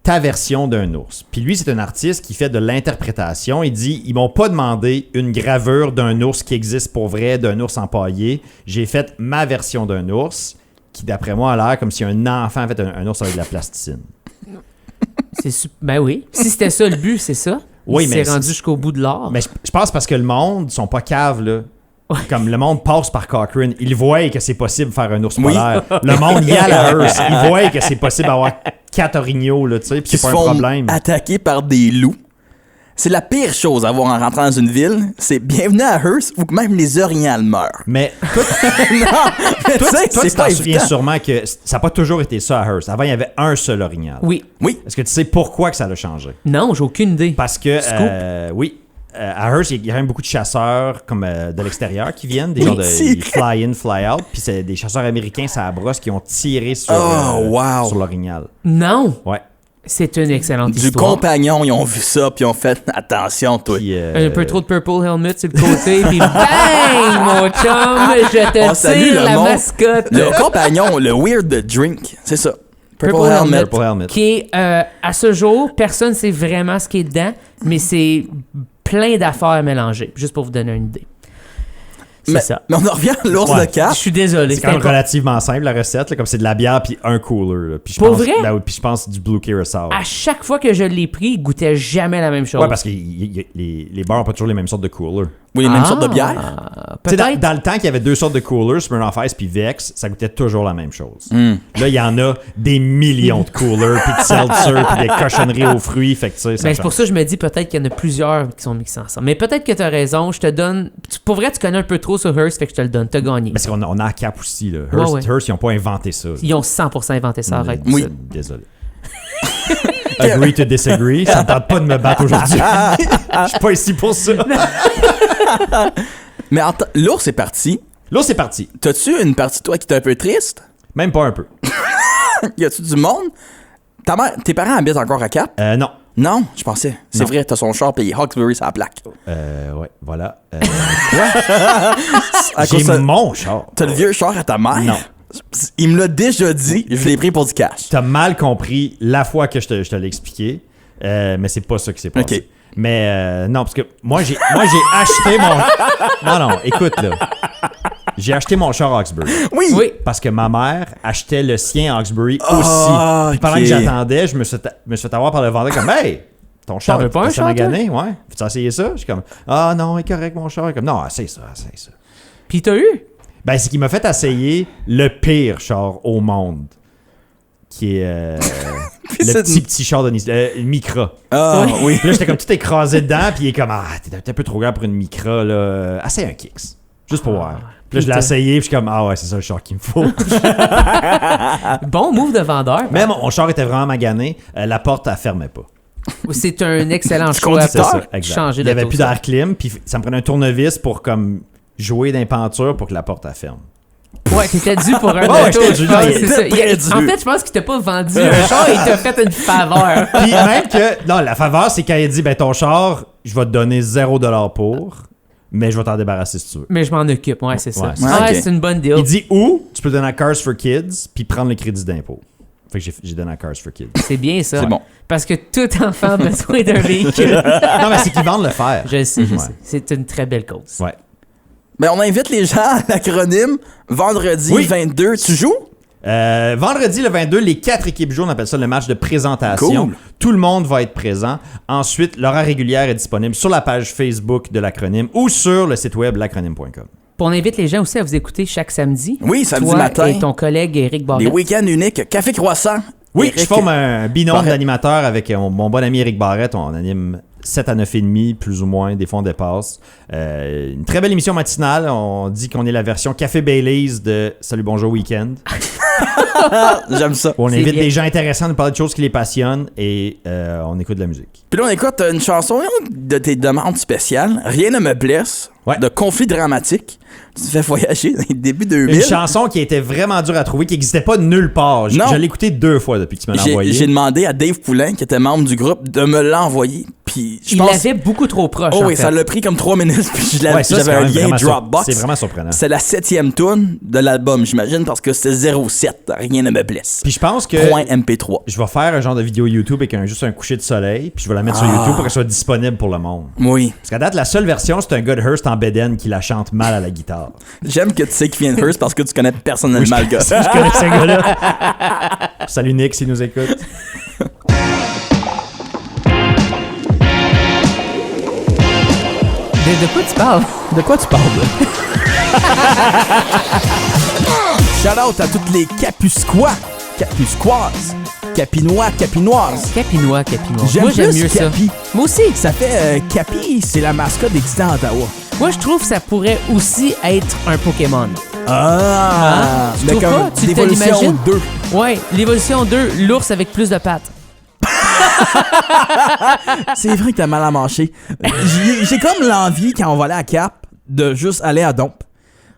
Speaker 4: ta version d'un ours. Puis lui, c'est un artiste qui fait de l'interprétation. Il dit, ils m'ont pas demandé une gravure d'un ours qui existe pour vrai, d'un ours empaillé. J'ai fait ma version d'un ours, qui d'après moi a l'air comme si un enfant avait fait un ours avec de la plasticine.
Speaker 1: Ben oui. Si c'était ça le but, c'est ça.
Speaker 4: Oui,
Speaker 1: Il
Speaker 4: mais
Speaker 1: s'est rendu jusqu'au bout de l'art.
Speaker 4: Mais je pense parce que le monde sont pas caves, là. Comme le monde passe par Cochrane, ils voient que c'est possible de faire un ours polaire. Le monde y a la Hearst, ils voient que c'est possible d'avoir 4 orignaux, là, tu sais, puis
Speaker 3: Qui
Speaker 4: c'est
Speaker 3: se
Speaker 4: pas un
Speaker 3: font
Speaker 4: problème.
Speaker 3: attaquer par des loups. C'est la pire chose à voir en rentrant dans une ville. C'est bienvenue à Hearst où même les orignaux meurent.
Speaker 4: Mais toi,
Speaker 3: non, mais
Speaker 4: toi,
Speaker 3: tu sais,
Speaker 4: toi,
Speaker 3: c'est
Speaker 4: tu t'en
Speaker 3: pas
Speaker 4: souviens
Speaker 3: évident.
Speaker 4: sûrement que ça n'a pas toujours été ça à Hearst. Avant, il y avait un seul orignal.
Speaker 1: Oui.
Speaker 3: Oui.
Speaker 4: Est-ce que tu sais pourquoi que ça a changé?
Speaker 1: Non, j'ai aucune idée.
Speaker 4: Parce que,
Speaker 1: Scoop.
Speaker 4: oui, à Hearst, il y a quand même beaucoup de chasseurs comme de l'extérieur qui viennent, des
Speaker 3: Oui,
Speaker 4: genres de
Speaker 3: c'est
Speaker 4: ils fly in, fly out, puis c'est des chasseurs américains, ça brosse, qui ont tiré sur,
Speaker 3: Oh, wow.
Speaker 4: sur l'orignal.
Speaker 1: Non.
Speaker 4: Ouais.
Speaker 1: C'est une excellente
Speaker 3: Du
Speaker 1: histoire.
Speaker 3: compagnon, ils ont vu ça, puis ils ont fait attention, toi.
Speaker 4: Puis,
Speaker 1: Un peu trop de purple helmet sur le côté, puis bang, mon chum, je te
Speaker 3: On salue
Speaker 1: tire
Speaker 3: le
Speaker 1: la
Speaker 3: monde.
Speaker 1: mascotte.
Speaker 3: Le compagnon, le weird drink, c'est ça. Purple Helmet.
Speaker 4: Purple Helmet.
Speaker 1: Qui est, à ce jour, personne ne sait vraiment ce qui est dedans, mais c'est plein d'affaires mélangées, juste pour vous donner une idée. C'est
Speaker 3: Mais,
Speaker 1: ça.
Speaker 3: mais on en revient à l'ours
Speaker 4: Ouais.
Speaker 3: de Cap.
Speaker 1: Je suis désolé.
Speaker 4: C'est quand même relativement simple, la recette, là, comme c'est de la bière puis un cooler. Là. Puis je
Speaker 1: Pour
Speaker 4: pense,
Speaker 1: vrai?
Speaker 4: ben oui, puis je pense du Blue Curacao.
Speaker 1: À chaque fois que je l'ai pris, il goûtait jamais la même chose.
Speaker 4: Ouais, parce que les bars n'ont pas toujours les mêmes sortes de coolers.
Speaker 3: Oui, les mêmes sortes de bières.
Speaker 4: Tu sais,
Speaker 1: Peut-être.
Speaker 4: dans le temps qu'il y avait 2 sortes de coolers, Smirnoff Ice puis Vex, ça goûtait toujours la même chose. Là, il y en a des millions de coolers, puis de seltzer, puis des cochonneries aux fruits. Fait que, tu sais, ça
Speaker 1: Ben, c'est pour
Speaker 4: change.
Speaker 1: ça que je me dis peut-être qu'il y en a plusieurs qui sont mixés ensemble. Mais peut-être que tu as raison. Je te donne. Pour vrai, tu connais un peu trop sur Hearst, fait que je te le donne. Tu as gagné.
Speaker 4: Parce qu'on on a à Cap aussi. Là. Hearst,
Speaker 1: Ouais.
Speaker 4: Hearst, ils n'ont pas inventé ça.
Speaker 1: Ils ont 100% inventé ça. Arrête.
Speaker 3: Oui.
Speaker 4: Désolé. Agree to disagree. Ça ne tente pas de me battre aujourd'hui. Je suis pas ici pour ça.
Speaker 3: Mais l'ours est parti.
Speaker 4: Là, c'est parti.
Speaker 3: T'as-tu une partie de toi qui est un peu triste?
Speaker 4: Même pas un peu.
Speaker 3: Y a-tu du monde? Tes parents habitent encore à Cap?
Speaker 4: Non.
Speaker 3: Non, je pensais. C'est
Speaker 4: Non.
Speaker 3: vrai, t'as son char payé Hawkesbury sur la plaque.
Speaker 4: Ouais, voilà.
Speaker 3: À
Speaker 4: J'ai
Speaker 3: cause de-
Speaker 4: mon char.
Speaker 3: T'as le vieux char à ta mère?
Speaker 4: Non.
Speaker 3: Il me l'a déjà dit, je l'ai pris pour du cash.
Speaker 4: T'as mal compris la fois que je te l'ai expliqué, mais c'est pas ça qui s'est passé.
Speaker 3: Ok.
Speaker 4: Mais non, parce que moi j'ai acheté mon... Non, écoute là. J'ai acheté mon char Hawkesbury.
Speaker 3: Oui!
Speaker 1: Oui.
Speaker 4: Parce que ma mère achetait le sien Hawkesbury
Speaker 3: Ah,
Speaker 4: aussi. Puis pendant
Speaker 3: ok.
Speaker 4: que j'attendais, je me suis fait avoir par le vendeur comme « Hey, ton char,
Speaker 1: veux pas un
Speaker 4: t'as
Speaker 1: char,
Speaker 4: magané, ouais. Veux-tu essayer ça? Je suis comme, ah non, il est correct, mon char. Comme, non, essaye ça.
Speaker 1: Puis t'as eu?
Speaker 4: Ben, c'est qu'il m'a fait essayer le pire char au monde. Qui est le petit char de Micra.
Speaker 3: Ah, oui.
Speaker 4: Puis là, j'étais comme tout écrasé dedans, puis il est comme, t'es un peu trop grand pour une Micra, là. Essaye un Kicks. Juste pour voir. Puis là, je l'ai essayé, puis je suis comme, ouais, c'est ça le char qu'il me faut.
Speaker 1: Bon move de vendeur.
Speaker 4: Mais mon char était vraiment magané. La porte, elle fermait pas.
Speaker 1: C'est un excellent choix
Speaker 4: C'est ça,
Speaker 1: pour
Speaker 4: exact.
Speaker 1: changer
Speaker 4: Il n'y avait
Speaker 1: d'auto,
Speaker 4: plus
Speaker 1: ça.
Speaker 4: d'air clim, puis ça me prenait un tournevis pour comme jouer dans les pentures pour que la porte, elle ferme.
Speaker 1: Ouais, t'étais dû pour un
Speaker 4: Ouais,
Speaker 1: auto.
Speaker 4: j'étais
Speaker 1: je
Speaker 4: dû,
Speaker 1: pense,
Speaker 4: il
Speaker 1: c'est
Speaker 4: était
Speaker 1: ça.
Speaker 3: très dû.
Speaker 1: En fait, je pense qu'il t'a pas vendu un char, il t'a fait une faveur.
Speaker 4: Puis même que, non, la faveur, c'est quand il dit, ben ton char, je vais te donner 0$ pour, mais je vais t'en débarrasser si tu veux.
Speaker 1: Mais je m'en occupe, ouais, c'est ça.
Speaker 4: Ouais,
Speaker 3: c'est ça.
Speaker 1: Ouais,
Speaker 3: Ok.
Speaker 1: c'est une bonne deal.
Speaker 4: Il dit où tu peux donner à Cars for Kids, puis prendre le crédit d'impôt. Fait que j'ai donné à Cars for Kids.
Speaker 1: C'est bien ça.
Speaker 3: C'est bon.
Speaker 1: Parce que tout enfant a besoin d'un véhicule.
Speaker 4: Non, mais c'est qu'ils vendent le fer.
Speaker 1: Je sais.
Speaker 4: Ouais.
Speaker 1: C'est une très belle cause.
Speaker 4: Ouais.
Speaker 3: Ben, on invite les gens à l'acronyme vendredi
Speaker 4: Oui.
Speaker 3: 22. Tu joues?
Speaker 4: Vendredi le 22, les 4 équipes jouent, on appelle ça le match de présentation.
Speaker 3: Cool.
Speaker 4: Tout le monde va être présent. Ensuite, l'horaire régulière est disponible sur la page Facebook de l'acronyme ou sur le site web l'acronyme.com.
Speaker 1: Puis on invite les gens aussi à vous écouter chaque samedi.
Speaker 3: Oui, samedi
Speaker 1: Toi
Speaker 3: matin.
Speaker 1: et ton collègue Éric
Speaker 3: Les
Speaker 1: Barrette.
Speaker 3: week-ends uniques. Café Croissant.
Speaker 4: Oui,
Speaker 3: Éric
Speaker 4: je forme un binôme
Speaker 3: Barrette.
Speaker 4: d'animateurs avec mon bon ami Éric Barrette. On anime 7 à 9h30, plus ou moins. Des fois, on dépasse. Une très belle émission matinale. On dit qu'on est la version Café Baileys de Salut Bonjour Week-end.
Speaker 3: J'aime ça.
Speaker 4: On
Speaker 1: C'est
Speaker 4: invite
Speaker 1: bien.
Speaker 4: des gens intéressants à nous parler de choses qui les passionnent et on écoute de la musique.
Speaker 3: Puis là, on écoute une chanson de tes demandes spéciales. Rien ne me blesse.
Speaker 4: Ouais.
Speaker 3: De conflit dramatique. Tu te fais voyager dans les débuts 2000.
Speaker 4: Une chanson qui était vraiment dure à trouver, qui n'existait pas nulle part.
Speaker 3: Non.
Speaker 4: Je l'ai écoutée 2 fois depuis que tu me l'as
Speaker 3: J'ai
Speaker 4: envoyé.
Speaker 3: demandé à Dave Poulain, qui était membre du groupe, de me l'envoyer. Puis je
Speaker 1: Il
Speaker 3: pense.
Speaker 1: l'avait beaucoup trop proche.
Speaker 3: Oh
Speaker 1: en
Speaker 3: oui,
Speaker 1: fait.
Speaker 3: ça l'a pris comme 3 minutes. Puis
Speaker 4: Ouais, ça, c'est
Speaker 3: j'avais
Speaker 4: quand
Speaker 3: un
Speaker 4: même
Speaker 3: lien
Speaker 4: vraiment
Speaker 3: Dropbox.
Speaker 4: c'est vraiment surprenant.
Speaker 3: C'est la 7e tune de l'album, j'imagine, parce que c'était 07. Rien ne me blesse.
Speaker 4: Puis je pense que
Speaker 3: Point MP3.
Speaker 4: je vais faire un genre de vidéo YouTube avec juste un coucher de soleil, puis je vais la mettre sur YouTube pour qu'elle soit disponible pour le monde.
Speaker 3: Oui.
Speaker 4: Parce qu'à date, la seule version, c'est un gars de Hearst en bédaine qui la chante mal à la guitare.
Speaker 3: J'aime que tu sais qu'il vient de Hearst parce que tu connais personnellement le gars.
Speaker 4: Je connais ce gars-là. Salut Nick, s'il nous écoute.
Speaker 1: De quoi tu parles?
Speaker 2: De quoi tu parles, là? Shout out à toutes les Capusquois, Capusquoises, Capinois, Capinoises.
Speaker 1: Capinois.
Speaker 2: J'aime
Speaker 1: Moi, j'aime
Speaker 2: plus
Speaker 1: mieux ça.
Speaker 2: Capi.
Speaker 1: Moi aussi.
Speaker 2: Ça fait Capi, c'est la mascotte existant à Ottawa.
Speaker 1: Moi, je trouve que ça pourrait aussi être un Pokémon.
Speaker 2: Ah!
Speaker 1: Tu
Speaker 2: Mais
Speaker 1: trouves
Speaker 2: comme
Speaker 1: pas? Tu te
Speaker 2: l'évolution
Speaker 1: l'imagines?
Speaker 2: 2.
Speaker 1: Ouais, l'évolution 2, l'ours avec plus de pattes.
Speaker 2: C'est vrai que t'as mal à manger. J'ai comme l'envie, quand on va aller à Cap, de juste aller à Dompe.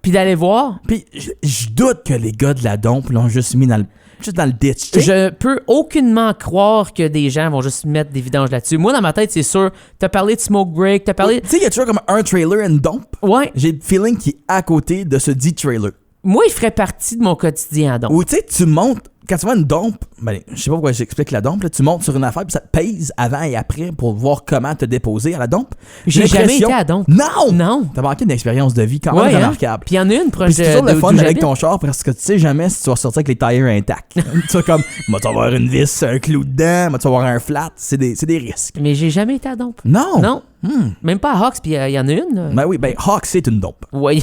Speaker 1: Puis d'aller voir,
Speaker 2: Puis je doute que les gars de la Dompe l'ont juste mis dans le ditch. tu sais.
Speaker 1: je peux aucunement croire que des gens vont juste mettre des vidanges là-dessus. Moi, dans ma tête, c'est sûr, t'as parlé de Smoke Break, t'as parlé...
Speaker 2: Tu sais, il y a toujours comme un trailer and Dompe.
Speaker 1: Ouais,
Speaker 2: J'ai le feeling qu'il est à côté de ce dit trailer.
Speaker 1: moi, il ferait partie de mon quotidien, donc.
Speaker 2: Ou tu sais, tu montes, quand tu vois une dompe, ben, je sais pas pourquoi j'explique la dompe, là, tu montes sur une affaire puis ça te pèse avant et après pour voir comment te déposer à la dompe.
Speaker 1: J'ai jamais
Speaker 2: l'impression-
Speaker 1: été à Dompe.
Speaker 2: Non!
Speaker 1: Non.
Speaker 2: T'as manqué d'une expérience de vie quand
Speaker 1: Ouais,
Speaker 2: même
Speaker 1: hein.
Speaker 2: remarquable.
Speaker 1: Puis il y en a une
Speaker 2: Puis
Speaker 1: proche
Speaker 2: c'est toujours
Speaker 1: de
Speaker 2: le fun
Speaker 1: d'où
Speaker 2: avec
Speaker 1: j'habite.
Speaker 2: ton char parce que tu sais jamais si tu vas sortir avec les tires intacts. Tu vas comme, vas-tu avoir une vis, un clou dedans, vas-tu avoir un flat, c'est des risques.
Speaker 1: Mais j'ai jamais été à Dompe.
Speaker 2: Non!
Speaker 1: Non.
Speaker 2: Hmm.
Speaker 1: Même pas à Hawks, puis il y en a une. là.
Speaker 2: Ben oui, ben Hawk, c'est une dompe.
Speaker 1: Ouais.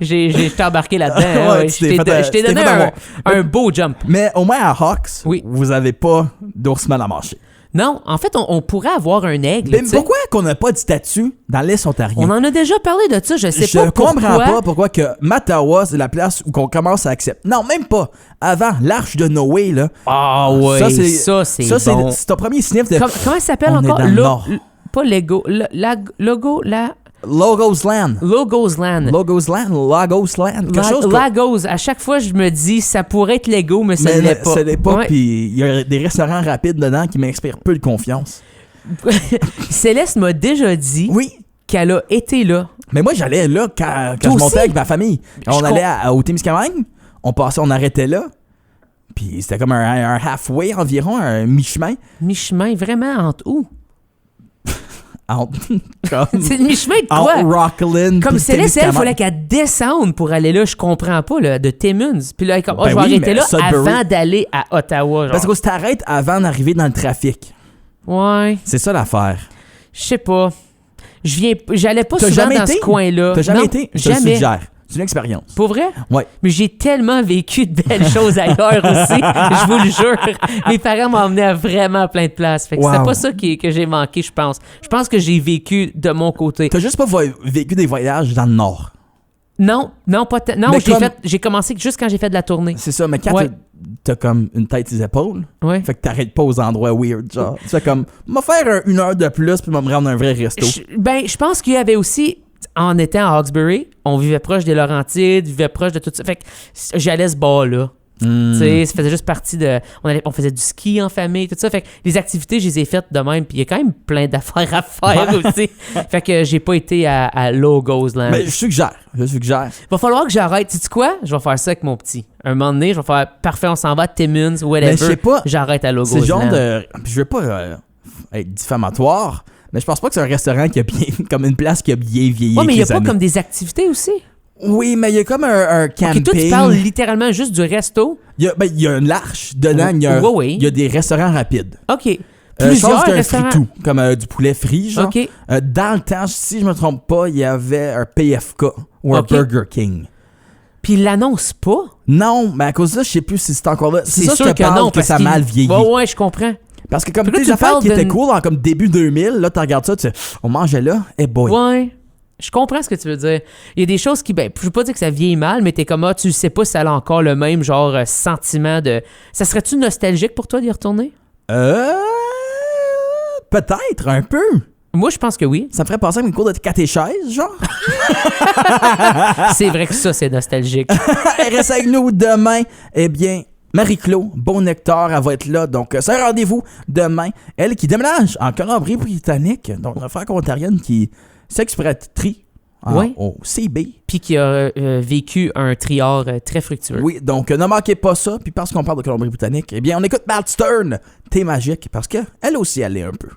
Speaker 1: Je t'ai embarqué là-dedans. hein,
Speaker 2: Ouais,
Speaker 1: ouais.
Speaker 2: tu t'es fait,
Speaker 1: Je t'ai
Speaker 2: tu t'es
Speaker 1: donné
Speaker 2: fait avoir.
Speaker 1: un beau jump.
Speaker 2: Mais au moins à Hawks,
Speaker 1: Oui.
Speaker 2: vous avez pas d'ours mal à manger.
Speaker 1: Non, en fait, on pourrait avoir un aigle.
Speaker 2: Mais
Speaker 1: tu sais.
Speaker 2: pourquoi qu'on n'a pas de statut dans l'Est ontarien?
Speaker 1: On en a déjà parlé de ça, je sais
Speaker 2: Je
Speaker 1: pas pourquoi.
Speaker 2: comprends pas pourquoi que Mattawa, c'est la place où qu'on commence à accepter. Non, même pas. Avant, l'Arche de Noé, là.
Speaker 1: Ah ouais, ça c'est bon.
Speaker 2: c'est ton premier sniff de
Speaker 1: Comment ça s'appelle
Speaker 2: On est
Speaker 1: encore?
Speaker 2: dans le Nord.
Speaker 1: Pas Lego. La
Speaker 2: Logos Land.
Speaker 1: Logos Land.
Speaker 2: Logos Land, Lagos Land, quelque chose comme...
Speaker 1: Lagos. À chaque fois, je me dis, ça pourrait être Lego, mais ça
Speaker 2: Mais
Speaker 1: ne l'est pas.
Speaker 2: ça l'est pas,
Speaker 1: Ouais.
Speaker 2: puis il y a des restaurants rapides dedans qui m'inspirent peu de confiance.
Speaker 1: Céleste m'a déjà dit
Speaker 2: Oui,
Speaker 1: qu'elle a été là.
Speaker 2: mais moi j'allais là quand
Speaker 1: Toi
Speaker 2: je montais
Speaker 1: aussi?
Speaker 2: avec ma famille. On
Speaker 1: Je
Speaker 2: allait au Témiscamingue, on arrêtait là, puis c'était comme un halfway environ, un mi-chemin.
Speaker 1: Mi-chemin, vraiment, entre où? C'est le mi-chemin de quoi?
Speaker 2: Entre Rockland.
Speaker 1: Comme
Speaker 2: puis
Speaker 1: Céleste, elle, il
Speaker 2: Témiscamingue.
Speaker 1: fallait qu'elle descende pour aller là. Je comprends pas, là, de Timmins. Puis là, elle est comme,
Speaker 2: Ben
Speaker 1: je vais
Speaker 2: oui,
Speaker 1: arrêter
Speaker 2: mais
Speaker 1: là
Speaker 2: Sudbury-
Speaker 1: avant d'aller à Ottawa. Genre.
Speaker 2: Parce que tu t'arrêtes avant d'arriver dans le trafic.
Speaker 1: Ouais,
Speaker 2: C'est ça l'affaire.
Speaker 1: je sais pas. J'allais pas
Speaker 2: T'as
Speaker 1: souvent
Speaker 2: jamais
Speaker 1: dans
Speaker 2: été?
Speaker 1: ce coin-là.
Speaker 2: T'as jamais
Speaker 1: Non,
Speaker 2: été? Je te le
Speaker 1: Jamais.
Speaker 2: suggère. C'est une expérience.
Speaker 1: Pour vrai?
Speaker 2: Ouais.
Speaker 1: Mais j'ai tellement vécu de belles choses ailleurs aussi, je vous le jure. Mes parents m'ont emmené à vraiment plein de places. Fait que
Speaker 2: Wow.
Speaker 1: c'est pas ça que j'ai manqué, je pense. Je pense que j'ai vécu de mon côté.
Speaker 2: T'as juste pas vécu des voyages dans le Nord.
Speaker 1: Non, pas non,
Speaker 2: Mais
Speaker 1: j'ai commencé juste quand j'ai fait de la tournée.
Speaker 2: C'est ça, mais quand
Speaker 1: Ouais.
Speaker 2: t'as comme une tête sur les épaules,
Speaker 1: Ouais.
Speaker 2: fait que t'arrêtes pas aux endroits weird, genre. Tu fais comme, m'a faire une heure de plus puis m'a me rendre un vrai resto.
Speaker 1: Je pense qu'il y avait aussi, en étant à Hawkesbury, on vivait proche des Laurentides, vivait proche de tout ça. Fait que j'allais ce bar-là.
Speaker 2: Hmm.
Speaker 1: Tu sais, ça faisait juste partie de... On faisait du ski en famille, tout ça. Fait que les activités, je les ai faites de même. Puis il y a quand même plein d'affaires à faire aussi. Fait que j'ai pas été à Logos Land.
Speaker 2: Mais je suggère.
Speaker 1: Va falloir que j'arrête. Sais-tu quoi? Je vais faire ça avec mon petit. Un moment donné, je vais faire parfait, on s'en va à Timmins, whatever.
Speaker 2: Mais je sais pas.
Speaker 1: J'arrête à Logos
Speaker 2: C'est le genre
Speaker 1: Land.
Speaker 2: de. Je veux pas être diffamatoire, mais je pense pas que c'est un restaurant qui a bien. Comme une place qui a bien vieilli.
Speaker 1: Ouais, mais il y a
Speaker 2: avec les
Speaker 1: pas
Speaker 2: années.
Speaker 1: comme des activités aussi.
Speaker 2: Oui, mais il y a comme un camping.
Speaker 1: Ok, toi, tu parles littéralement juste du resto.
Speaker 2: Il y a une large. Dedans, il y a
Speaker 1: Oui.
Speaker 2: il y a des restaurants rapides.
Speaker 1: OK.
Speaker 2: Je pense
Speaker 1: Plusieurs
Speaker 2: qu'il y a un
Speaker 1: restaurants.
Speaker 2: fritou, comme du poulet frit, genre.
Speaker 1: OK.
Speaker 2: Dans le temps, si je me trompe pas, il y avait un PFK ou un
Speaker 1: Ok.
Speaker 2: Burger King.
Speaker 1: Puis il l'annonce pas.
Speaker 2: Non, mais à cause de ça, je sais plus si c'est encore là. C'est ça
Speaker 1: sûr
Speaker 2: je te
Speaker 1: que
Speaker 2: parle
Speaker 1: non,
Speaker 2: que
Speaker 1: parce
Speaker 2: ça a
Speaker 1: qu'il-
Speaker 2: mal vieilli.
Speaker 1: Ouais, je comprends.
Speaker 2: Parce que comme
Speaker 1: Fait que là,
Speaker 2: tes
Speaker 1: tu
Speaker 2: affaires
Speaker 1: parles
Speaker 2: qui étaient
Speaker 1: d'une-
Speaker 2: cool en comme début 2000, là, tu regardes ça, tu sais, on mangeait là, et boy.
Speaker 1: Ouais. Je comprends ce que tu veux dire. Il y a des choses qui, je veux pas dire que ça vieillit mal, mais t'es comme, tu sais pas si ça a encore le même genre sentiment de... Ça serait-tu nostalgique pour toi d'y retourner?
Speaker 2: Peut-être, un peu.
Speaker 1: Moi, je pense que oui.
Speaker 2: Ça me ferait penser à mes cours de catéchèse, genre.
Speaker 1: C'est vrai que ça, c'est nostalgique.
Speaker 2: Elle reste avec nous demain. Eh bien, Marie-Claude, Bon Nectar, elle va être là. Donc, c'est un rendez-vous demain. Elle qui déménage en Colombie-Britannique. Donc, une franco-ontarienne qui s'expatrie
Speaker 1: Ouais.
Speaker 2: au CB.
Speaker 1: Puis qui a vécu un triard très fructueux.
Speaker 2: Oui, donc ne manquez pas ça. Puis parce qu'on parle de Colombie-Britannique, eh bien, on écoute Matt Stern, Thé magique, parce qu'elle aussi, elle est un peu.